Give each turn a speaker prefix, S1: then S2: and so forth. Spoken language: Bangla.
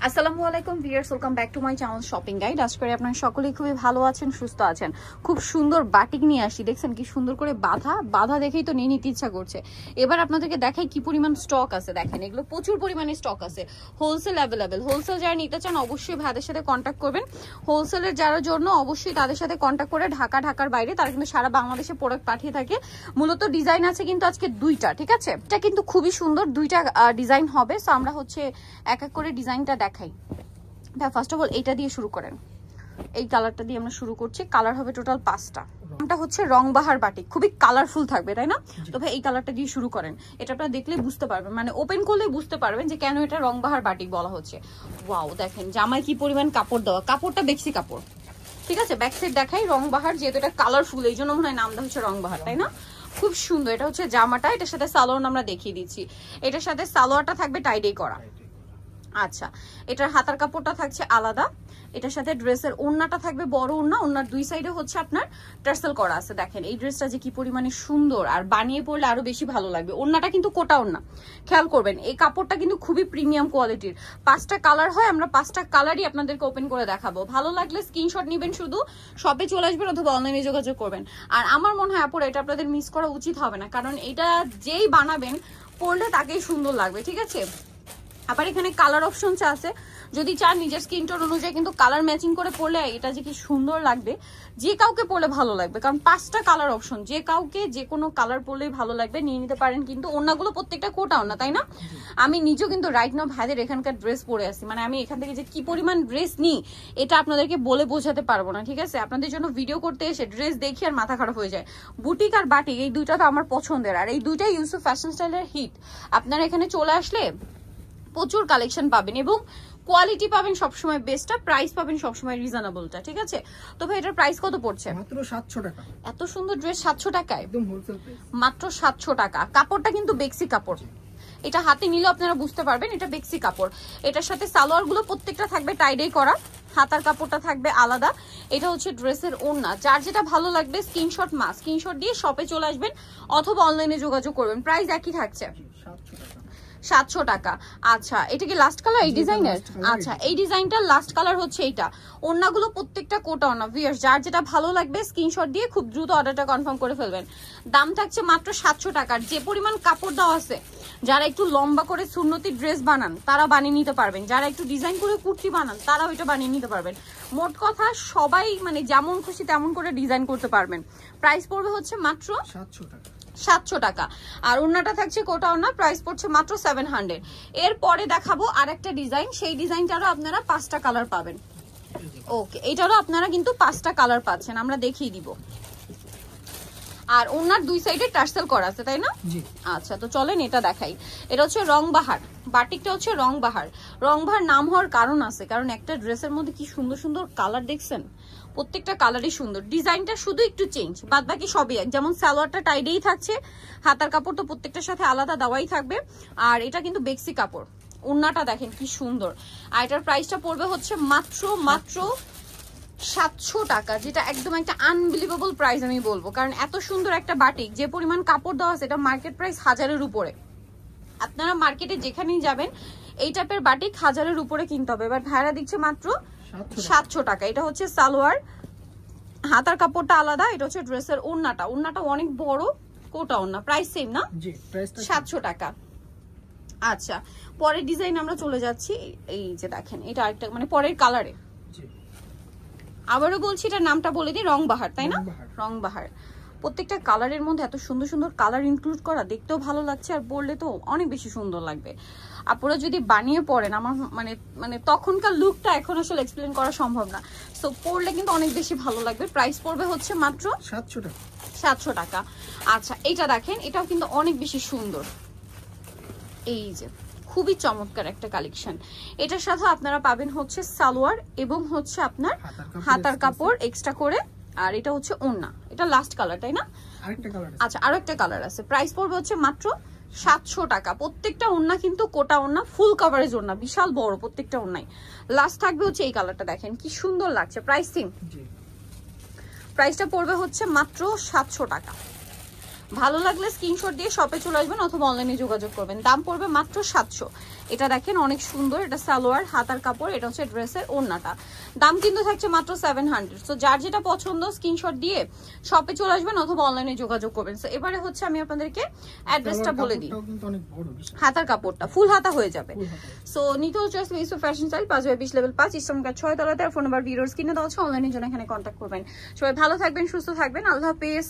S1: আসসালামু আলাইকুম viewers, welcome back to my channel shopping guide. আশা করি আপনারা সকলেই খুবই ভালো আছেন, সুস্থ আছেন। খুব সুন্দর বাটিক নিয়ে আসি, দেখছেন কি সুন্দর করে বাঁধা দেখেই তো নিয়ে নিতে ইচ্ছা করছে। এবার আপনাদেরকে দেখাই কি পরিমাণ স্টক আছে। দেখেন এগুলো প্রচুর পরিমাণে স্টক আছে, হোলসেল অ্যাভেলেবেল। হোলসেল যারা নিতে চান অবশ্যই ভাইদের সাথে কন্ট্যাক্ট করবেন। হোলসেলের যারা জন্য অবশ্যই তাদের সাথে কন্ট্যাক্ট করে ঢাকার বাইরে তারা কিন্তু সারা বাংলাদেশে প্রোডাক্ট পাঠিয়ে থাকে। মূলত ডিজাইন আছে কিন্তু আজকে দুইটা, ঠিক আছে? এটা কিন্তু খুবই সুন্দর, দুইটা ডিজাইন হবে। সো আমরা হচ্ছে এক এক করে ডিজাইনটা দেখাই। ফার্স্ট অফ অল এইটা দিয়ে শুরু করেন, এই কালারটা দিয়ে আমরা শুরু করছি। কালার হবে টোটাল 5টা। এটা হচ্ছে রংবাহার বাটিক, খুবই কালারফুল থাকবে, তাই না? তো ভাই এই কালারটা দিয়ে শুরু করেন। এটা আপনারা দেখলে বুঝতে পারবেন, মানে ওপেন করলে বুঝতে পারবেন যে কেন এটা রংবাহার বাটিক বলা হচ্ছে। ওয়াও, দেখেন জামায় কি পরিমাণ কাপড় দেওয়া, কাপড়টা বেক্সি কাপড়, ঠিক আছে? ব্যাক সাইড দেখাই রংবাহার, যেহেতু এটা কালারফুল এই জন্য মনে হয় নামটা হচ্ছে রংবাহার, তাই না? খুব সুন্দর। এটা হচ্ছে জামাটা, এটার সাথে সালোয়ার আমরা দেখিয়ে দিচ্ছি। এটার সাথে সালোয়ারটা থাকবে টাইডে করা। আচ্ছা, এটার হাতার কাপড়টা থাকছে আলাদা। এটার সাথে ড্রেসের ওড়নাটা থাকবে বড় ওড়না, ওড়নার দুই সাইডে হচ্ছে আপনার টার্সেল করা আছে। দেখেন এই ড্রেসটা যে কি পরিমাণে সুন্দর, আর বানিয়ে পড়লে আরো বেশি ভালো লাগবে। ওড়নাটা কিন্তু কোটা ওড়না, খেয়াল করবেন। এই কাপড়টা কিন্তু খুবই প্রিমিয়াম কোয়ালিটির। 5টা কালার হয়, আমরা 5টা কালারই আপনাদেরকে ওপেন করে দেখাবো। ভালো লাগলে স্ক্রিনশট নেবেন, শুধু শপে চলে আসবেন অথবা অনলাইনে যোগাযোগ করবেন। আর আমার মনে হয় আপুরা এটা আপনাদের মিস করা উচিত হবে না, কারণ এটা যেই বানাবেন পরলে তাকেই সুন্দর লাগবে, ঠিক আছে? আবার এখানে কালার অপশনস আছে, যদি চান নিজের স্কিন টোন অনুযায়ী কিন্তু কালার ম্যাচিং করে পরলে এটা যে কি সুন্দর লাগবে, যে কাউকে পরলে ভালো লাগবে। কারণ 5টা কালার অপশন, যে কাউকে যে কোনো কালার পরলেই ভালো লাগবে, নিয়ে নিতে পারেন। কিন্তু ওড়নাগুলো প্রত্যেকটা কোটা ওড়না, তাই না? আমি নিজেও কিন্তু রাইট নাও ভাইদের এখানকার ড্রেস পরে আসি, মানে আমি এখান থেকে যে কি পরিমাণ ড্রেস নিই এটা আপনাদেরকে বলে বোঝাতে পারবো না, ঠিক আছে? আপনাদের জন্য ভিডিও করতে এসে ড্রেস দেখি আর মাথা খারাপ হয়ে যায়। বুটিক আর বাটিক এই দুইটা তো আমার পছন্দের, আর এই দুইটাই ইউসুফ ফ্যাশন স্টাইলের হিট। আপনারা এখানে চলে আসলে প্রচুর কালেকশন পাবেন এবং কোয়ালিটি পাবেন সবসময় বেস্টটা, প্রাইস পাবেন সবসময় রিজনেবলটা, ঠিক আছে? তো ভাই এটার প্রাইস কত পড়ছে?
S2: মাত্র 700 টাকা।
S1: এত সুন্দর ড্রেস 700 টাকায়,
S2: একদম হোলসেল প্রাইস,
S1: মাত্র 700 টাকা। কাপড়টা কিন্তু বেক্সি কাপড়, এটা হাতে নিলে আপনারা বুঝতে পারবেন এটা বেক্সি কাপড়। এটার সাথে সালোয়ার গুলো প্রত্যেকটা থাকবে টাইডে করা, হাতার কাপড়টা থাকবে আলাদা। এটা হচ্ছে ড্রেসের ওড়না। যার যেটা ভালো লাগবে স্ক্রিনশট দিয়ে শপে চলে আসবেন অথবা অনলাইনে যোগাযোগ করবেন। প্রাইস একই থাকছে 700 টাকা। আচ্ছা, এটা কি লাস্ট কালার এই ডিজাইনের? আচ্ছা, এই ডিজাইনটার লাস্ট কালার হচ্ছে এইটা। ওড়নাগুলো প্রত্যেকটা কোটা ওড়না। ভিউয়ার্স যার যেটা ভালো লাগবে স্ক্রিনশট দিয়ে খুব দ্রুত অর্ডারটা কনফার্ম করে ফেলবেন। দাম থাকছে মাত্র 700 টাকার। যে পরিমাণ কাপড় দেওয়া আছে, যারা একটু লম্বা করে সুন্নতি ড্রেস বানান তারা বানিয়ে নিতে পারবেন, যারা একটু ডিজাইন করে কুর্তি বানান তারা ওইটা বানিয়ে নিতে পারবেন। মোট কথা সবাই মানে যেমন খুশি তেমন করে ডিজাইন করতে পারবেন। প্রাইস পড়বে হচ্ছে মাত্র 700 টাকা। 700 টাকা। আর ওড়নাটা থাকছে কোটা ওড়না, প্রাইস পড়ছে মাত্র 700। এরপরে দেখাবো আরেকটা ডিজাইন, সেই ডিজাইনটারও আপনারা 5টা কালার পাবেন। ওকে, এটারও আপনারা কিন্তু 5টা কালার পাচ্ছেন, আমরা দেখিয়ে দিব। আর ওনার দুই সাইডে টার্সেল করা আছে, তাই না? আচ্ছা, তো চলেন এটা দেখাই। এটা হচ্ছে রংবাহার বাটিকটা, হচ্ছে রংবাহার। রংবাহার নাম হওয়ার কারণ আছে, কারণ একটা ড্রেসের মধ্যে কি সুন্দর সুন্দর কালার দেখছেন, প্রত্যেকটা কালারই সুন্দর। ডিজাইনটা শুধু একটু চেঞ্জ, বাদ বাকি সবই এক। যেমন সালোয়ারটা টাইডেই থাকছে, হাতার কাপড় তো প্রত্যেকটার সাথে আলাদা দেওয়াই থাকবে। আর এটা কিন্তু বেক্সি কাপড়। ওড়নাটা দেখেন কি সুন্দর। আর এটার প্রাইসটা পড়বে হচ্ছে মাত্র 700 টাকা, যেটা একদম একটা আনবিলিভেবল প্রাইস আমি বলবো। কারণ এত সুন্দর একটা বাটিক, যে পরিমাণ কাপড় দেওয়া আছে, এটা মার্কেট প্রাইস 1000-এর উপরে। আপনারা মার্কেটে যেখানেই যাবেন এই টাইপের বাটিক 1000-এর উপরে কিনতে হবে। এবার ভাইরা দিচ্ছে মাত্র 700 টাকা। এটা হচ্ছে সালোয়ার, হাতার কাপড়টা আলাদা। এটা হচ্ছে ড্রেসের ওড়নাটা অনেক বড় কোটা ওড়না। প্রাইস সেম না? জি, প্রাইসটা 700 টাকা। আচ্ছা, পরের ডিজাইন আমরা চলে যাচ্ছি। এই যে দেখেন এটা আরেকটা মানে পরের কালারে। আবারও বলছি এটার নামটা বলে দিই, রংবাহার, তাই না? রংবাহার। প্রত্যেকটা কালারের মধ্যে এত সুন্দর সুন্দর কালার ইনক্লুড করা, দেখতেও ভালো লাগছে আর পরলে তো অনেক বেশি সুন্দর লাগবে। আপনারা যদি বানিয়ে পড়েন, আমার মানে তখনকার লুকটা এখন আসলে এক্সপ্লেন করা সম্ভব না। সো পরলে কিন্তু অনেক বেশি ভালো লাগবে। প্রাইস পড়বে হচ্ছে মাত্র 700 টাকা। 700 টাকা। আচ্ছা, এটা দেখেন, এটাও কিন্তু অনেক বেশি সুন্দর। এই যে খুবই চমৎকার একটা কালেকশন। এটার সাথে আপনারা পাবেন হচ্ছে সালোয়ার এবং হচ্ছে আপনার হাতার কাপড় এক্সট্রা করে। আর এটা হচ্ছে ওড়না। এটা লাস্ট কালার, তাই না? আচ্ছা, আরো একটা কালার আছে। প্রাইস পড়বে হচ্ছে মাত্র 700 টাকা। প্রত্যেকটা ওড়না কিন্তু কোটা ওড়না, ফুল কভারেজ ওড়না, বিশাল বড় প্রত্যেকটা ওড়নাই। লাস্ট থাকবে হচ্ছে এই কালারটা, দেখেন কি সুন্দর লাগছে। প্রাইসটা পড়বে হচ্ছে মাত্র 700 টাকা। ভালো লাগলে স্ক্রিনশট দিয়ে শপে চলে আসবেন অথবা অনলাইনে যোগাযোগ করবেন। দাম পড়বে মাত্র 700। এটা দেখেন অনেক সুন্দর, এটা সালোয়ার, হাতার কাপড়, এটা হচ্ছে ড্রেসের ওড়নাটা। দাম কিন্তু থাকছে মাত্র 700। সো যার যেটা পছন্দ স্ক্রিনশট দিয়ে শপে চলে আসবেন অথবা অনলাইনে যোগাযোগ করবেন। সো এবারে হচ্ছে আমি আপনাদেরকে অ্যাড্রেসটা বলে দিই। হাতার কাপড়টা ফুল হাতা হয়ে যাবে। সো নিতল চয়েস মিসো ফ্যাশন স্টাইল 5/20 লেভেল 5 ইসলাম কার্ড 6 তলাতে। ফোন নাম্বার ভিডিওর স্ক্রিনে দেওয়া আছে, অনলাইনে জন্য এখানে কন্ট্যাক্ট করবেন। সবাই ভালো থাকবেন, সুস্থ থাকবেন, আল্লাহ হাফেজ।